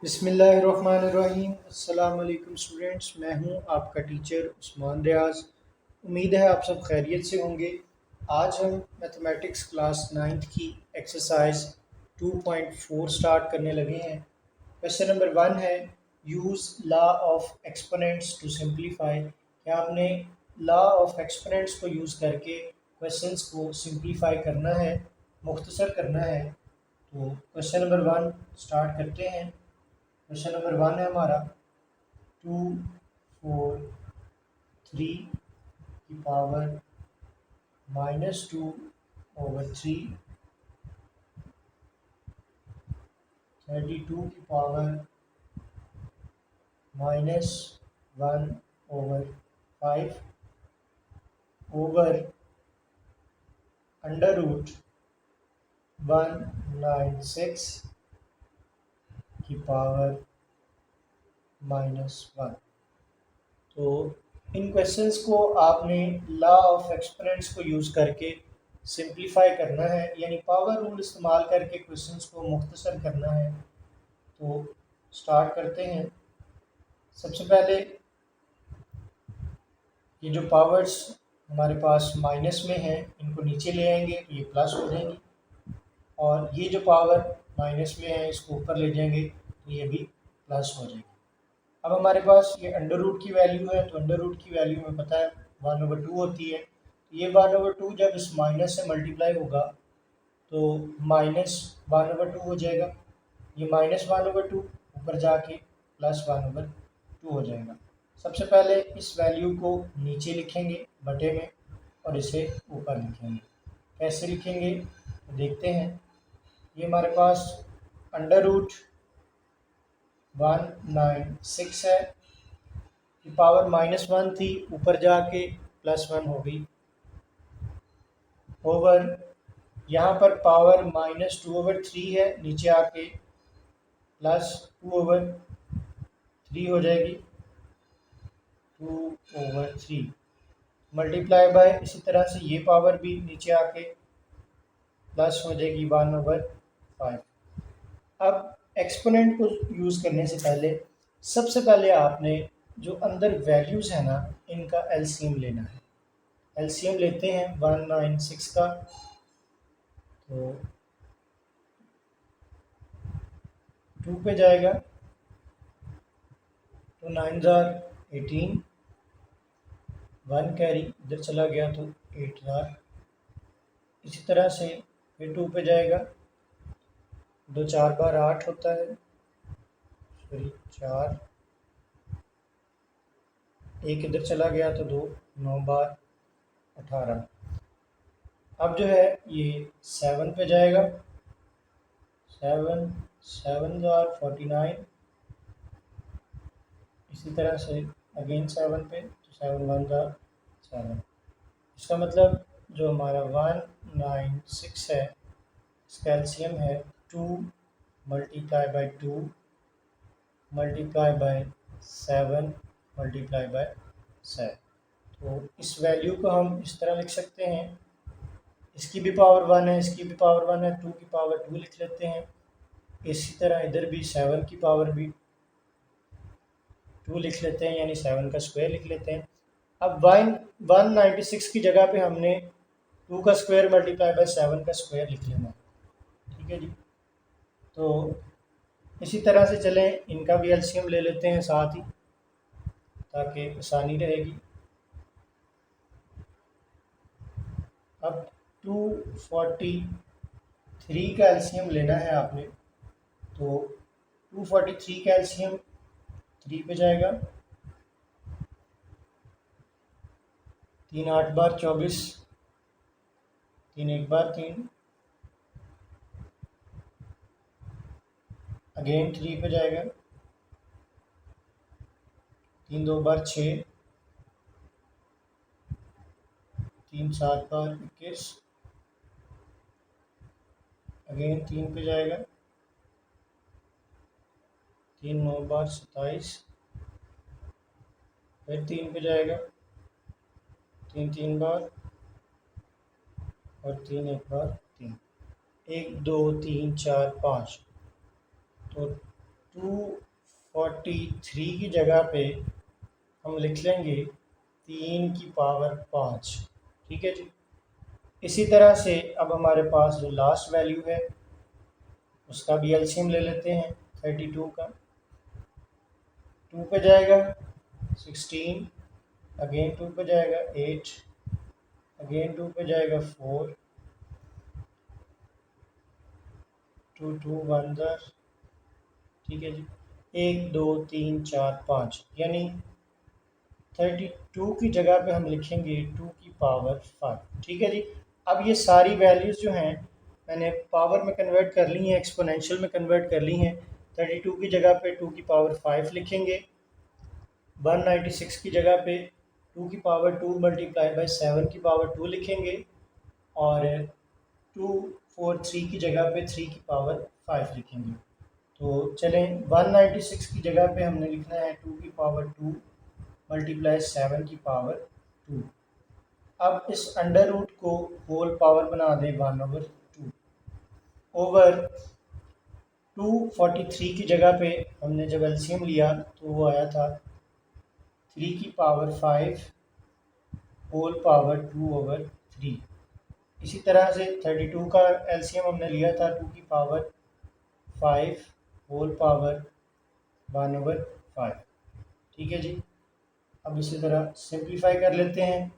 बिस्मिल्लाहिर्रहमानिर्रहीम। अस्सलाम वालेकुम स्टूडेंट्स, मैं हूं आपका टीचर उस्मान रियाज। उम्मीद है आप सब खैरियत से होंगे। आज हम मैथमेटिक्स क्लास 9th की एक्सरसाइज 2.4 स्टार्ट करने लगे हैं। क्वेश्चन नंबर 1 है, use law of exponents to simplify. क्या आपने लॉ ऑफ एक्सपोनेंट्स को यूज़ करके क्वेश्चंस को सिंप्लीफाई करना है, मुख्तसर करना है। तो क्वेश्चन नंबर 1 स्टार्ट करते हैं। क्वेश्चन नंबर 1 है हमारा 2, 4, 3 की पावर -2/3, 32 की पावर -1/5 ओवर अंडर रूट 196 की पावर -1। तो इन क्वेश्चंस को आपने लॉ ऑफ एक्सपोनेंट्स को यूज़ करके सिंप्लीफाई करना है, यानी पावर रूल इस्तेमाल करके क्वेश्चंस को मुख्तसर करना है। तो स्टार्ट करते हैं। सबसे पहले ये जो पावर्स हमारे पास माइनस में हैं, इनको नीचे ले आएंगे तो ये प्लस हो जाएंगी, और ये जो पावर माइनस में है इसको ऊपर ले जाएंगे तो ये भी प्लस हो जाएगी। अब हमारे पास ये अंडर रूट की वैल्यू है, तो अंडर रूट की वैल्यू हमें पता है 1/2 होती है। तो ये 1/2 जब इस माइनस से मल्टीप्लाई होगा तो -1/2 हो जाएगा। ये -1/2 ऊपर जाके +1/2 हो जाएगा। सबसे पहले इस वैल्यू को नीचे लिखेंगे बटे में, और इसे ऊपर लिखेंगे। कैसे लिखेंगे तो देखते हैं। ये हमारे पास अंडर रूट 196 है, की पावर -1 थी, ऊपर जाके +1 हो गई, ओवर यहाँ पर पावर -2/3 है, नीचे आके +2/3 हो जाएगी, 2/3 मल्टीप्लाई बाय, इसी तरह से ये पावर भी नीचे आके प्लस हो जाएगी 1/5। अब एक्सपोनेंट को यूज़ करने से पहले सबसे पहले आपने जो अंदर वैल्यूज़ है ना, इनका एलसीएम लेना है। एलसीएम लेते हैं 196 का, तो 2 पे जाएगा तो 9 18, 1 कैरी इधर चला गया तो 8 इसी तरह से फिर 2 पे जाएगा, 2 4 बार 8 होता है, सॉरी 4, 1 इधर चला गया तो 2 9 बार 18। अब जो है ये 7 पे जाएगा, 7 7 49, इसी तरह से अगेन 7 पे, तो 7 1 7। इसका मतलब जो हमारा 196 है, इसका एलसीएम है 2 multiply by 2 multiply by 7 multiply by 7। तो इस वैल्यू को हम इस तरह लिख सकते हैं, इसकी भी पावर 1 है, इसकी भी पावर 1 है, 2 की पावर 2 लिख लेते हैं। इसी तरह इधर भी 7 की पावर भी 2 लिख लेते हैं, यानी 7 का स्क्वायर लिख लेते हैं। अब 196 की जगह पे हमने 2 का स्क्वायर मल्टीप्लाई बाय 7 का स्क्वायर लिख लेना है। ठीक है जी। तो इसी तरह से चलें, इनका भी एलसीएम ले लेते हैं साथ ही, ताकि आसानी रहेगी। अब 243 का एलसीएम लेना है आपने, तो 243 का एलसीएम 3 पे जाएगा, 3 8 बार 24, 3 1 बार 3, अगेन 3 पे जाएगा, 3 2 बार 6, 3 7 बार 21, अगेन 3 पे जाएगा, 3 9 बार 27, फिर 3 पे जाएगा, 3 3 बार, और 3 1 बार 3, 1 2 3 4 5, तो 243 की जगह पे हम लिख लेंगे 3 की पावर 5। ठीक है जी। इसी तरह से अब हमारे पास जो लास्ट वैल्यू है उसका भी एलसीएम ले लेते हैं। 32 का 2 पे जाएगा 16, अगेन 2 पे जाएगा 8, अगेन 2 पे जाएगा 4, 2 2 1 ज़र, ठीक है जी। 1 2 3 4 5 यानी 32 की जगह पे हम लिखेंगे 2 की पावर 5। ठीक है जी। अब ये सारी वैल्यूज़ जो हैं मैंने पावर में कन्वर्ट कर ली हैं, एक्सपोनेंशियल में कन्वर्ट कर ली हैं। 32 की जगह पे 2 की पावर 5 लिखेंगे। 196 की जगह पे 2 की पावर 2 मल्टीप्लाई बाई 7 की पावर 2 लिखेंगे और 243 की जगह पे 3 की पावर 5 लिखेंगे। तो चलें 196 की जगह पे हमने लिखना है 2 की पावर 2 मल्टीप्लाई 7 की पावर 2। अब इस अंडर रूट को होल पावर बना दें 1/2 ओवर 243 की जगह पे हमने जब एलसीएम लिया तो वो आया था 3 की पावर 5 होल पावर 2/3। इसी तरह से 32 का एलसीएम हमने लिया था 2 की पावर 5 होल पावर 1/5। ठीक है जी। अब इसी तरह सिंप्लीफाई कर लेते हैं।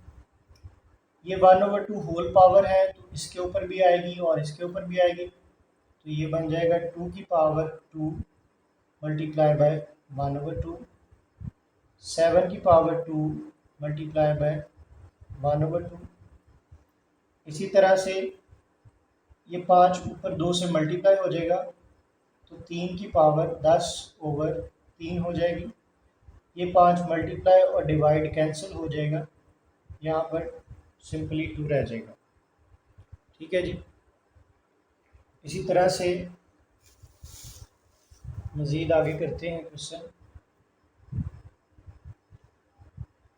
ये 1/2 होल पावर है तो इसके ऊपर भी आएगी और इसके ऊपर भी आएगी, तो ये बन जाएगा 2 की पावर 2 मल्टीप्लाई बाय 1/2, 7 की पावर 2 मल्टीप्लाई बाय 1/2। इसी तरह से ये 5 ऊपर 2 से मल्टीप्लाई हो जाएगा तो 3 की पावर 10/3 हो जाएगी। ये 5 मल्टीप्लाई और डिवाइड कैंसिल हो जाएगा, यहाँ पर सिंपली 2 रह जाएगा। ठीक है जी। इसी तरह से मज़ीद आगे करते हैं क्वेश्चन।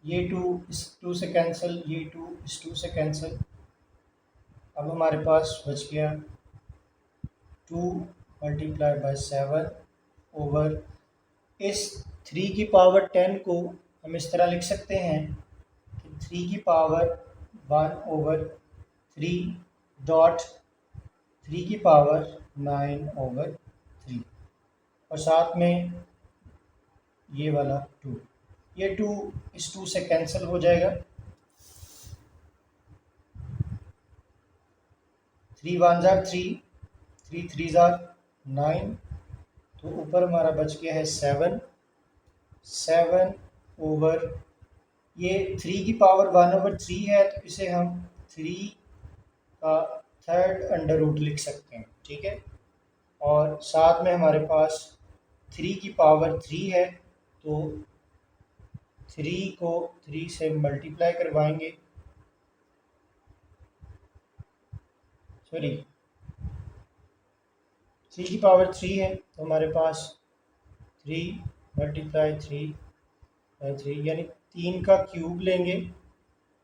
ये 2 इस 2 से कैंसिल, ये 2 इस 2 से कैंसिल। अब हमारे पास बच गया 2 मल्टीप्लाई बाय 7 ओवर इस 3 की पावर 10 को हम इस तरह लिख सकते हैं कि 3 की पावर 1/3 डॉट 3 की पावर 9/3 और साथ में ये वाला 2। ये 2 इस 2 से कैंसिल हो जाएगा। 3 1 ज़ार 3, 3 3 ज़ार 9, तो ऊपर हमारा बच गया है 7 ओवर ये 3 की पावर 1/3 है तो इसे हम 3 का थर्ड अंडर रूट लिख सकते हैं। ठीक है। और साथ में हमारे पास 3 की पावर 3 है तो 3 को 3 से मल्टीप्लाई करवाएंगे, सॉरी 3 की पावर 3 है तो हमारे पास 3 मल्टीप्लाई 3/3 यानी 3 का क्यूब लेंगे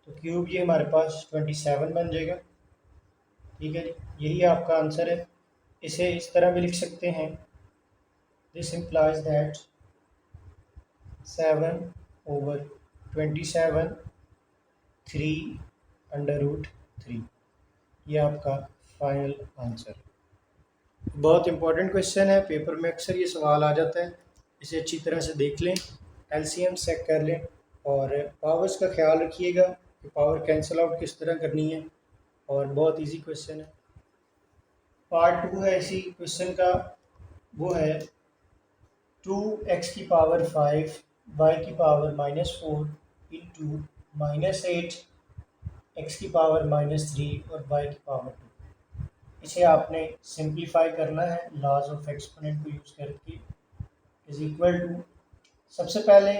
तो क्यूब ये हमारे पास 27 बन जाएगा। ठीक है जी। यही आपका आंसर है। इसे इस तरह भी लिख सकते हैं, दिस इम्प्लाइज दैट 7/27 3/3। ये आपका फाइनल आंसर। बहुत इंपॉर्टेंट क्वेश्चन है, पेपर में अक्सर ये सवाल आ जाता है। इसे अच्छी तरह से देख लें, एलसीएम चेक कर लें और पावर्स का ख्याल रखिएगा कि पावर कैंसिल आउट किस तरह करनी है, और बहुत इजी क्वेश्चन है। पार्ट 2 है इसी क्वेश्चन का, वो है 2x की पावर 5 y की पावर -4 इंटू -8 x की पावर -3 और y की पावर 2। इसे आपने सिंप्लीफाई करना है लॉज ऑफ एक्सपोनेंट को यूज़ करके। इज इक्वल टू, सबसे पहले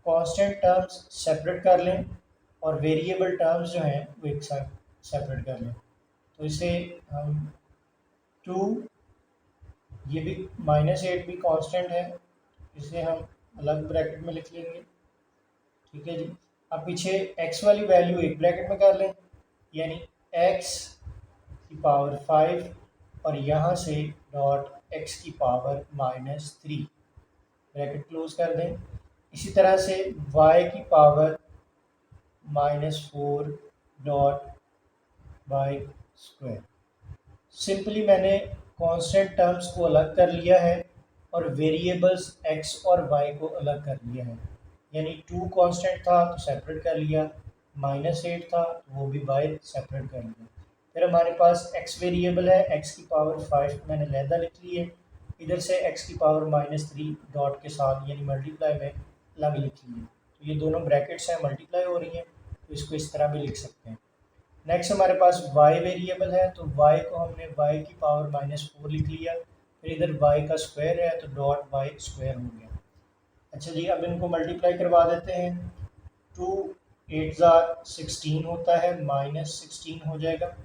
कांस्टेंट टर्म्स सेपरेट कर लें और वेरिएबल टर्म्स जो हैं वो एक साथ सेपरेट कर लें। तो इसे हम 2, ये भी -8 भी कांस्टेंट है, इसे हम अलग ब्रैकेट में लिख लेंगे। ठीक है जी। अब पीछे x वाली वैल्यू एक ब्रैकेट में कर लें, यानी x की पावर 5 और यहाँ से डॉट x की पावर -3। ब्रैकेट क्लोज कर दें। इसी तरह से y की power -4 dot y square. Simply मैंने कांस्टेंट टर्म्स को अलग कर लिया है और वेरिएबल्स x और y को अलग कर लिया है। यानी 2 कांस्टेंट था तो सेपरेट कर लिया, -8 था तो वो भी बाय सेपरेट कर लिया। फिर हमारे पास x वेरिएबल है, x की पावर 5 मैंने अलहदा लिख ली है, इधर से x की पावर -3 डॉट के साथ यानी मल्टीप्लाई में अलग लिख ली है। तो ये दोनों ब्रैकेट्स हैं, मल्टीप्लाई हो रही हैं, तो इसको इस तरह भी लिख सकते हैं। नेक्स्ट हमारे पास y वेरिएबल है, तो y को हमने y की पावर -4 लिख लिया, फिर इधर y का स्क्वायर है तो डॉट y स्क्वायर हो गया। अच्छा जी, अब इनको मल्टीप्लाई करवा देते हैं। 2 8 16 होता है, -16 हो जाएगा।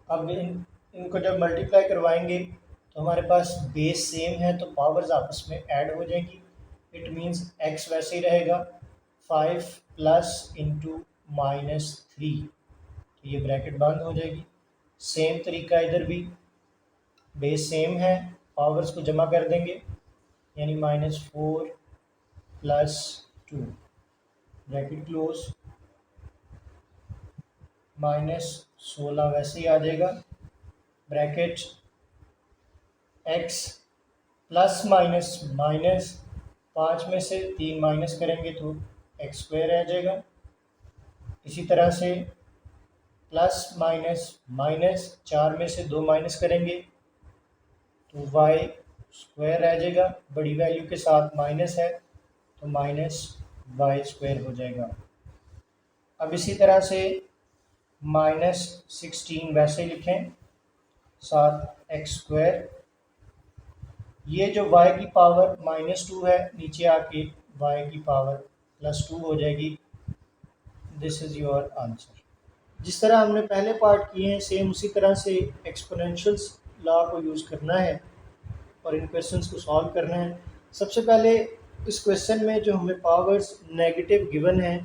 अब इनको जब मल्टीप्लाई करवाएंगे तो हमारे पास बेस सेम है तो पावर्स आपस में ऐड हो जाएंगी। इट मीन्स x वैसे ही रहेगा 5 प्लस इंटू -3, तो ये ब्रैकेट बंद हो जाएगी। सेम तरीका इधर भी, बेस सेम है, पावर्स को जमा कर देंगे यानी -4 प्लस 2 ब्रैकेट क्लोज, -16 वैसे ही आ जाएगा। Bracket x plus minus minus 5 में से 3 माइनस करेंगे तो एक्स स्क्वायर आ जाएगा। इसी तरह से प्लस माइनस माइनस 4 में से 2 माइनस करेंगे तो वाई स्क्वायर आ जाएगा, बड़ी वैल्यू के साथ माइनस है तो माइनस वाई स्क्वायर हो जाएगा। अब इसी तरह से -16 वैसे लिखें, साथ एक्स स्क्वायर, ये जो y की पावर -2 है नीचे आके y की पावर +2 हो जाएगी। This is your answer. जिस तरह हमने पहले पार्ट किए हैं सेम उसी तरह से एक्सपोनेंशियल्स लॉ को यूज़ करना है और इन क्वेश्चंस को सॉल्व करना है। सबसे पहले इस क्वेश्चन में जो हमें पावर्स नेगेटिव गिवन है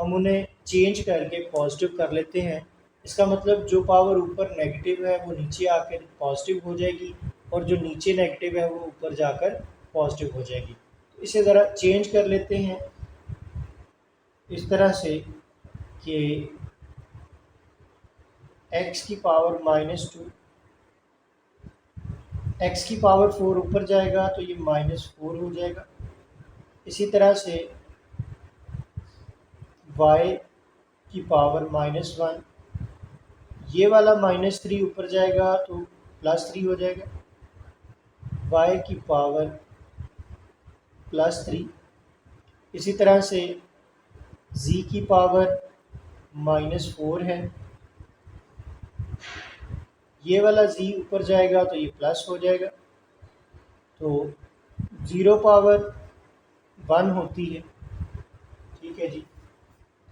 हम उन्हें चेंज करके पॉजिटिव कर लेते हैं। इसका मतलब जो पावर ऊपर नेगेटिव है वो नीचे आकर पॉजिटिव हो जाएगी और जो नीचे नेगेटिव है वो ऊपर जाकर पॉजिटिव हो जाएगी। तो इसे ज़रा चेंज कर लेते हैं इस तरह से कि x की पावर -2, x की पावर 4 ऊपर जाएगा तो ये -4 हो जाएगा। इसी तरह से y की पावर -1, ये वाला -3 ऊपर जाएगा तो +3 हो जाएगा। y की पावर +3, इसी तरह से z की पावर -4 है, ये वाला z ऊपर जाएगा तो ये प्लस हो जाएगा। तो 0 पावर 1 होती है, ठीक है जी।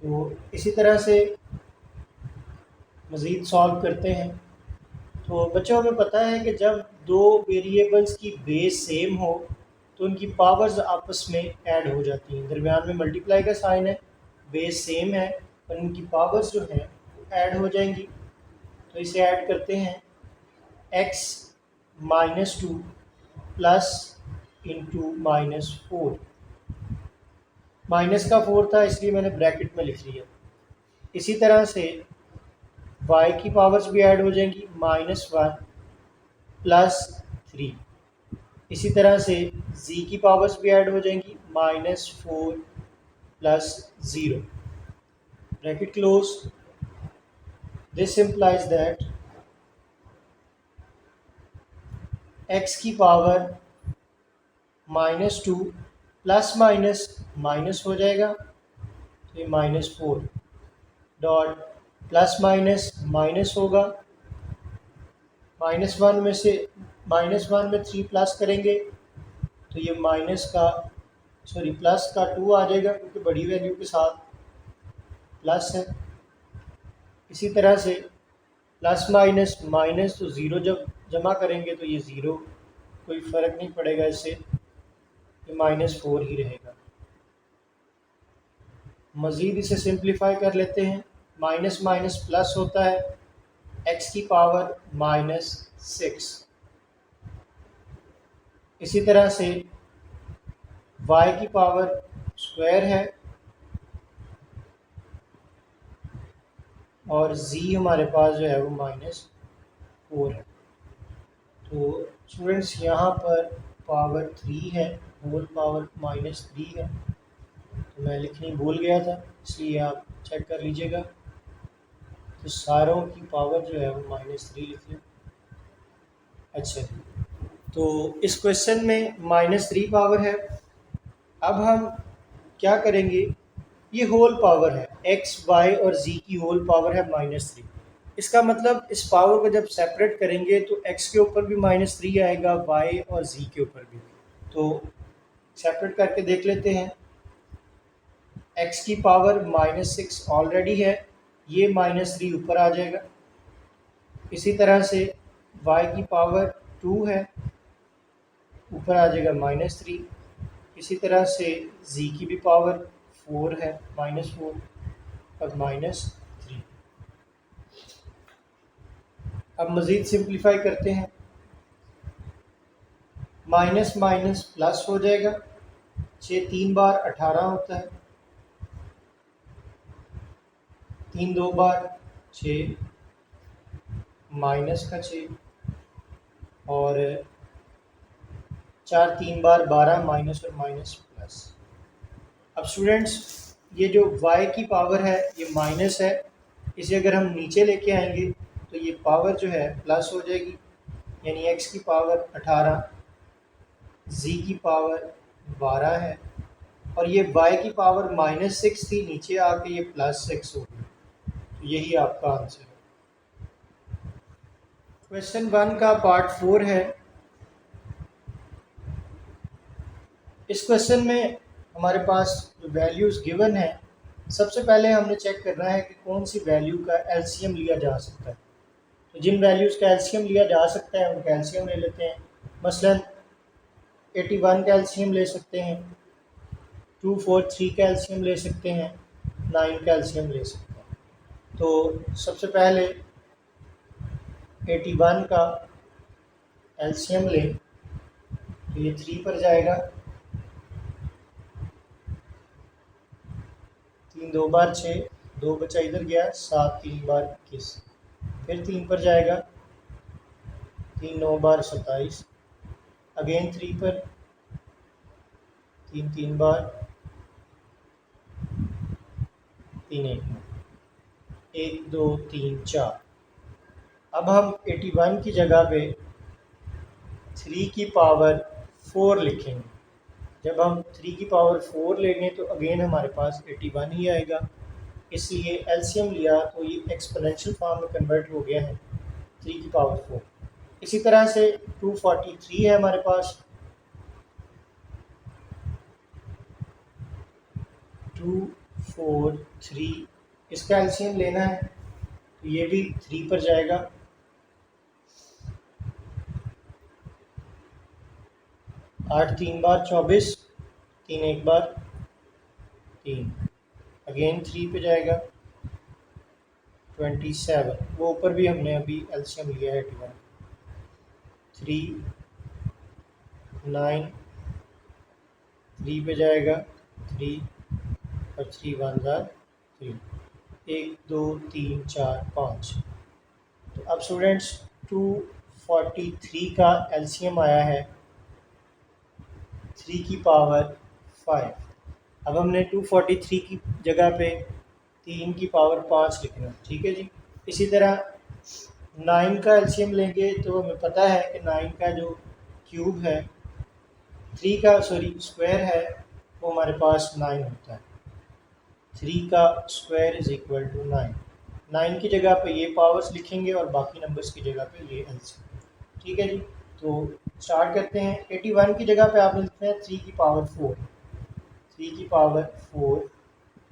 तो इसी तरह से मज़ीद सॉल्व करते हैं। तो बच्चों हमें पता है कि जब दो वेरिएबल्स की बेस सेम हो तो उनकी पावर्स आपस में ऐड हो जाती हैं। दरमियान में मल्टीप्लाई का साइन है, बेस सेम है और इनकी पावर्स जो हैं ऐड हो जाएंगी। तो इसे ऐड करते हैं, x -2 प्लस इंटू -4, माइनस का 4 था इसलिए मैंने ब्रैकेट में लिख लिया। इसी तरह से y की पावर्स भी ऐड हो जाएंगी, -1 प्लस 3, इसी तरह से z की पावर्स भी ऐड हो जाएंगी, -4 plus 0 bracket close. This implies that x की पावर -2 प्लस माइनस माइनस हो जाएगा तो ये -4 डॉट प्लस माइनस माइनस होगा, -1 में से -1 में 3 प्लस करेंगे तो ये प्लस का 2 आ जाएगा क्योंकि बड़ी वैल्यू के साथ प्लस है। इसी तरह से प्लस माइनस माइनस तो ज़ीरो जब जमा करेंगे तो ये ज़ीरो, कोई फ़र्क नहीं पड़ेगा इससे, ये -4 ही रहेगा। मज़ीद इसे सिंप्लीफाई कर लेते हैं, माइनस माइनस प्लस होता है, x की पावर -6, इसी तरह से y की पावर स्क्वायर है और z हमारे पास जो है वो -4 है। तो स्टूडेंट्स यहाँ पर पावर 3 है, होल पावर -3 है, तो मैं लिखनी भूल गया था, इसलिए आप चेक कर लीजिएगा। तो सारों की पावर जो है वो -3 लिख लें। अच्छा, तो इस क्वेश्चन में -3 पावर है। अब हम क्या करेंगे, ये होल पावर है, x, y और z की होल पावर है -3। इसका मतलब इस पावर को जब सेपरेट करेंगे तो x के ऊपर भी -3 आएगा, y और z के ऊपर भी। तो सेपरेट करके देख लेते हैं। x की पावर -6 ऑलरेडी है, ये -3 ऊपर आ जाएगा। इसी तरह से y की पावर 2 है, ऊपर आ जाएगा -3। इसी तरह से z की भी पावर 4 है, -4 और -3। अब मज़ीद सिंप्लीफाई करते हैं। माइनस माइनस प्लस हो जाएगा, 6 3 बार 18 होता है, 3 2 बार 6, माइनस का 6 और 4 3 बार 12, माइनस और माइनस प्लस। अब स्टूडेंट्स ये जो y की पावर है ये माइनस है, इसे अगर हम नीचे लेके आएंगे तो ये पावर जो है प्लस हो जाएगी, यानी x की पावर 18, z की पावर 12 है और ये y की पावर -6 थी, नीचे आके ये +6 हो गई। तो यही आपका आंसर है। क्वेश्चन 1 का पार्ट 4 है। इस क्वेश्चन में हमारे पास जो वैल्यूज़ गिवन है, सबसे पहले हमने चेक करना है कि कौन सी वैल्यू का एलसीएम लिया जा सकता है। तो जिन वैल्यूज़ का एलसीएम लिया जा सकता है उनका एलसीएम ले लेते हैं। मसलन 81 का एलसीएम ले सकते हैं, 243 का एलसीएम ले सकते हैं, 9 का एलसीएम ले सकते हैं। तो सबसे पहले 81 का एलसीएम लें तो ये 3 पर जाएगा, 3 2 बार 6, 2 बचा इधर गया, 7 3 बार 21, फिर 3 पर जाएगा, 3 9 बार 27, अगेन 3 पर, 3 3 बार, 3 1 2 3 4। अब हम 81 की जगह पे 3 की पावर 4 लिखेंगे। जब हम 3 की पावर 4 लेंगे तो अगेन हमारे पास 81 ही आएगा, इसलिए एलसीएम लिया तो ये एक्सपोनेंशियल फॉर्म में कन्वर्ट हो गया है 3 की पावर 4। इसी तरह से 243 है हमारे पास, 243 इसका एलसीएम लेना है तो ये भी 3 पर जाएगा, 8 3 बार 24, 3 1 बार 3, अगेन 3 पे जाएगा, 27, वो ऊपर भी हमने अभी एलसीएम लिया है 81, 3 9, 3 पे जाएगा 3 और 3 1 ज़ा 3, 1 2 3 4 5। तो अब स्टूडेंट्स 243 का एलसीएम आया है 3 की पावर 5। अब हमने 243 की जगह पे 3 की पावर 5 लिखना, ठीक है जी। इसी तरह 9 का एलसीएम लेंगे तो हमें पता है कि 9 का जो क्यूब है, 3 का स्क्वायर है, वो हमारे पास 9 होता है। 3 का स्क्वायर इज इक्वल टू 9। 9 की जगह पे ये पावर्स लिखेंगे और बाकी नंबर्स की जगह पे ये एलसीएम, ठीक है जी। तो स्टार्ट करते हैं। 81 की जगह पे आपने लिखना है 3 की पावर 4, 3 की पावर 4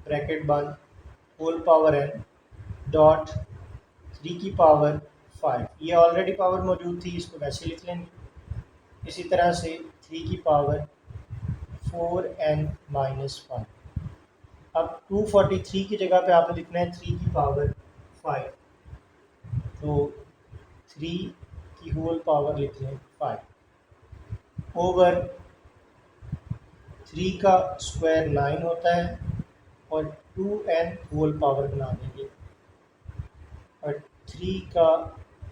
ब्रैकेट बंद, होल पावर n डॉट 3 की पावर 5, ये ऑलरेडी पावर मौजूद थी, इसको वैसे लिख लेंगे। इसी तरह से 3 की पावर 4n-5। अब 243 की जगह पे आपने लिखना है 3 की पावर 5, तो 3 की होल पावर लिख लें 5। ओवर 3 का स्क्वायर 9 होता है और 2n होल पावर बना देंगे और 3 का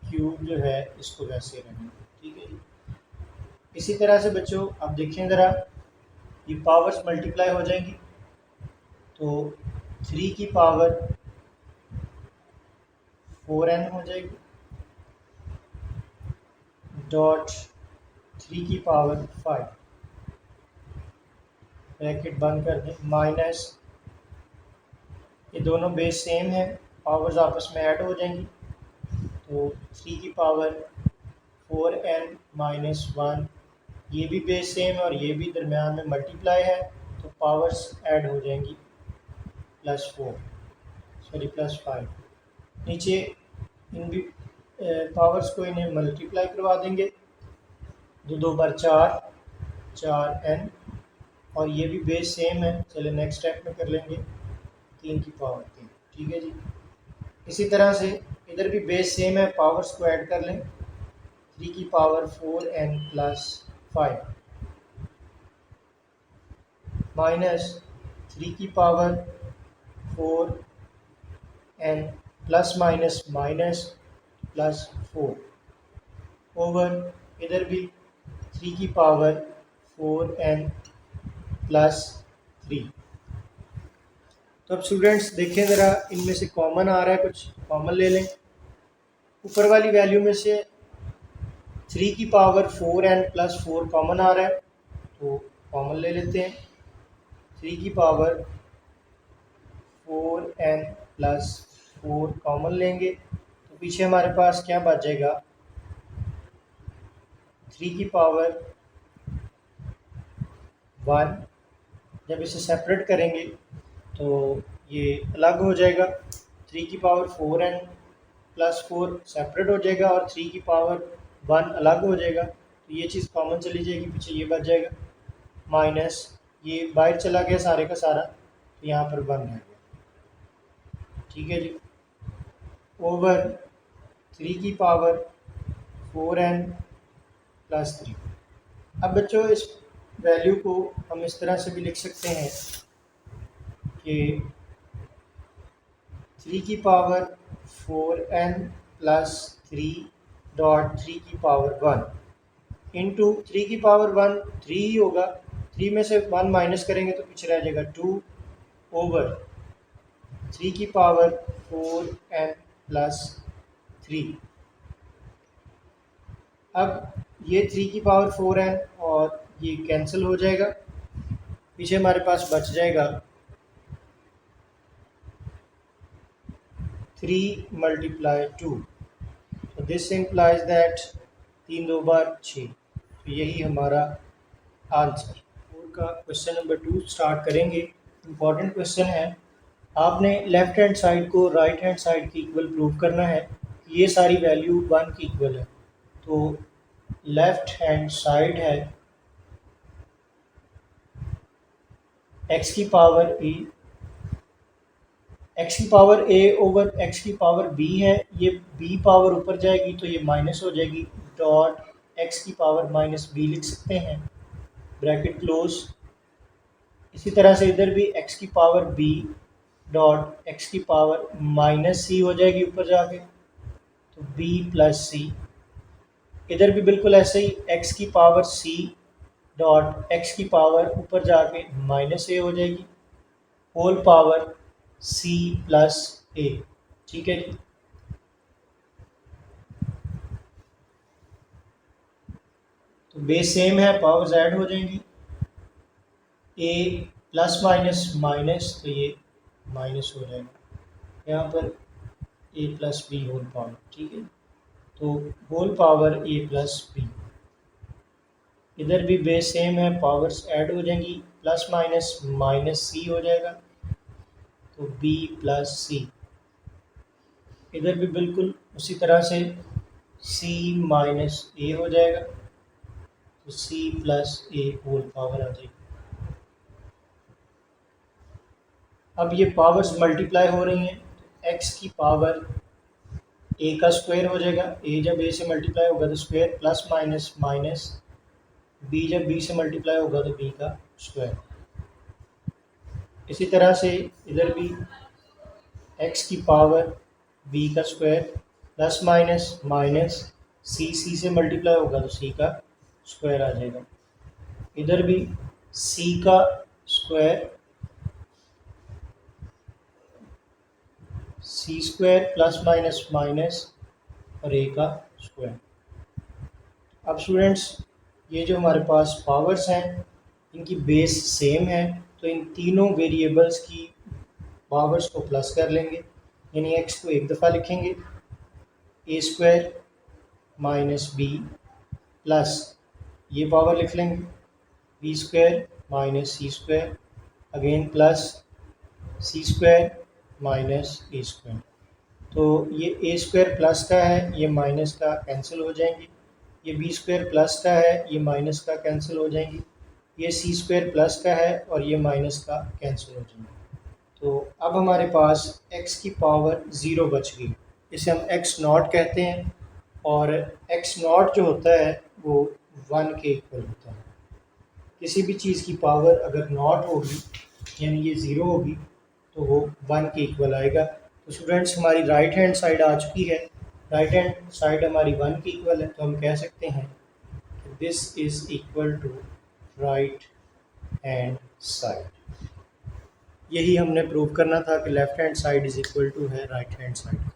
क्यूब जो है इसको वैसे रहेंगे। ठीक है जी। इसी तरह से बच्चों आप देखें ज़रा, ये पावर्स मल्टीप्लाई हो जाएंगी तो 3 की पावर 4n हो जाएगी डॉट 3 की पावर 5 ब्रैकेट बंद कर दें माइनस, ये दोनों बेस सेम है, पावर्स आपस में ऐड हो जाएंगी तो 3 की पावर 4n माइनस 1, ये भी बेस सेम है और ये भी दरमियान में मल्टीप्लाई है तो पावर्स ऐड हो जाएंगी +5। नीचे इन भी पावर्स को इन्हें मल्टीप्लाई करवा देंगे, 2 2 बार 4, 4n और ये भी बेस सेम है। चले नेक्स्ट स्टेप में कर लेंगे 3 की पावर 3। ठीक है जी। इसी तरह से इधर भी बेस सेम है, पावर्स को ऐड कर लें, 3 की पावर 4n प्लस 5 माइनस 3 की power 4n plus minus minus plus 4 over इधर भी 3 की पावर 4n प्लस 3। तो अब स्टूडेंट्स देखें ज़रा, इनमें से कॉमन आ रहा है, कुछ कॉमन ले लें। ऊपर वाली वैल्यू में से 3 की पावर 4n प्लस 4 कॉमन आ रहा है तो कॉमन ले लेते हैं। 3 की पावर 4n प्लस 4 कॉमन लेंगे तो पीछे हमारे पास क्या बच जाएगा, 3 की पावर 1। जब इसे सेपरेट करेंगे तो ये अलग हो जाएगा, 3 की पावर 4n प्लस 4 सेपरेट हो जाएगा और 3 की पावर 1 अलग हो जाएगा तो ये चीज़ कॉमन चली जाएगी, पीछे ये बच जाएगा माइनस, ये बाहर चला गया सारे का सारा तो यहाँ पर 1 रह गया। ठीक है जी। ओवर 3 की पावर 4n प्लस 3। अब बच्चों इस वैल्यू को हम इस तरह से भी लिख सकते हैं कि 3 की पावर 4n प्लस 3 डॉट 3 की पावर 1 इंटू 3 की पावर 1 3 ही होगा, 3 में से 1 माइनस करेंगे तो पीछे रह जाएगा 2 ओवर 3 की पावर 4n प्लस 3। अब ये 3 की पावर 4n और ये कैंसिल हो जाएगा, पीछे हमारे पास बच जाएगा 3 मल्टीप्लाई 2। तो दिस इम्प्लाइज दैट 3 2 बार 6। तो यही हमारा आंसर। और का क्वेश्चन नंबर 2 स्टार्ट करेंगे। इम्पॉर्टेंट क्वेश्चन है, आपने लेफ्ट हैंड साइड को राइट हैंड साइड की इक्वल प्रूव करना है। ये सारी वैल्यू 1 की इक्वल है तो लेफ्ट हैंड साइड है x की पावर a ओवर x की पावर b है, ये b पावर ऊपर जाएगी तो ये माइनस हो जाएगी डॉट x की पावर माइनस b लिख सकते हैं, ब्रैकेट क्लोज। इसी तरह से इधर भी x की पावर b डॉट x की पावर माइनस c हो जाएगी ऊपर जाके तो b प्लस c। इधर भी बिल्कुल ऐसे ही x की पावर c डॉट x की पावर ऊपर जाके माइनस a हो जाएगी whole power c plus a। ठीक है जी। तो बेस सेम है, पावर्स ऐड हो जाएंगी, a प्लस माइनस माइनस तो ये माइनस हो जाएगा यहाँ पर a plus b whole power. ठीक है, तो whole power a plus b. इधर भी बेस सेम है, पावर्स ऐड हो जाएंगी, प्लस माइनस माइनस c हो जाएगा तो b प्लस c। इधर भी बिल्कुल उसी तरह से c माइनस a हो जाएगा तो c plus a whole power आ जाएगी। अब ये पावर्स मल्टीप्लाई हो रही हैं तो x की पावर a का स्क्वायर हो जाएगा, a जब a से मल्टीप्लाई होगा तो square plus minus minus b जब बी से मल्टीप्लाई होगा तो बी का स्क्वायर। इसी तरह से इधर भी एक्स की पावर बी का स्क्वायर प्लस माइनस माइनस सी से मल्टीप्लाई होगा तो सी का स्क्वायर आ जाएगा। इधर भी सी का स्क्वायर सी स्क्वायर प्लस माइनस माइनस और ए का स्क्वायर। अब स्टूडेंट्स ये जो हमारे पास पावर्स हैं इनकी बेस सेम है, तो इन तीनों वेरिएबल्स की पावर्स को प्लस कर लेंगे, यानी एक्स को एक दफ़ा लिखेंगे ए स्क्वायर माइनस बी प्लस ये पावर लिख लेंगे बी स्क्वायर माइनस सी स्क्वायर अगेन प्लस सी स्क्वायर माइनस ए स्क्वायर। तो ये ए स्क्वायर प्लस का है, ये माइनस का कैंसिल हो जाएंगे। ये बी स्क्वायर प्लस का है, ये माइनस का कैंसिल हो जाएंगे। ये सी स्क्वायर प्लस का है और ये माइनस का कैंसिल हो जाएंगे। तो अब हमारे पास x की पावर 0 बच गई, इसे हम x नॉट कहते हैं। और x नॉट जो होता है वो 1 के इक्वल होता है। किसी भी चीज़ की पावर अगर नॉट होगी यानी ये 0 होगी तो वो 1 के इक्वल आएगा। तो स्टूडेंट्स हमारी राइट हैंड साइड आ चुकी है, राइट हैंड साइड हमारी 1 के इक्वल है, तो हम कह सकते हैं कि this is equal to right hand side. यही हमने प्रूव करना था कि left hand side is equal to है राइट हैंड साइड।